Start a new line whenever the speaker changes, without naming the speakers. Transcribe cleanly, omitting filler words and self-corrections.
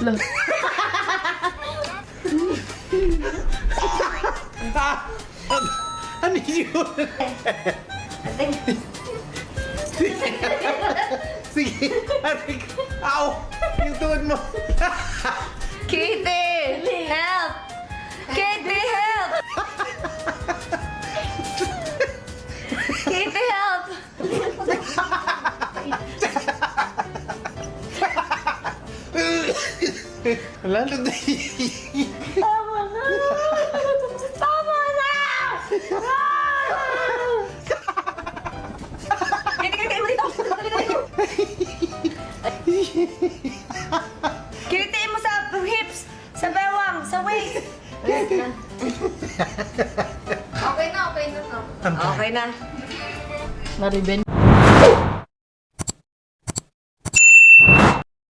Lang.
Ano yun? Sige, ating. Ow! Yung tuhod mo.
Kitty! Help! Kitty, help! Kitty, help!
Lalo na
Tama na! Tama na! Kitty, kitty, mo dito! Kitty mo sa hips! Sa bewang! Sa waist! Okay na to. Okay na.
Mariben.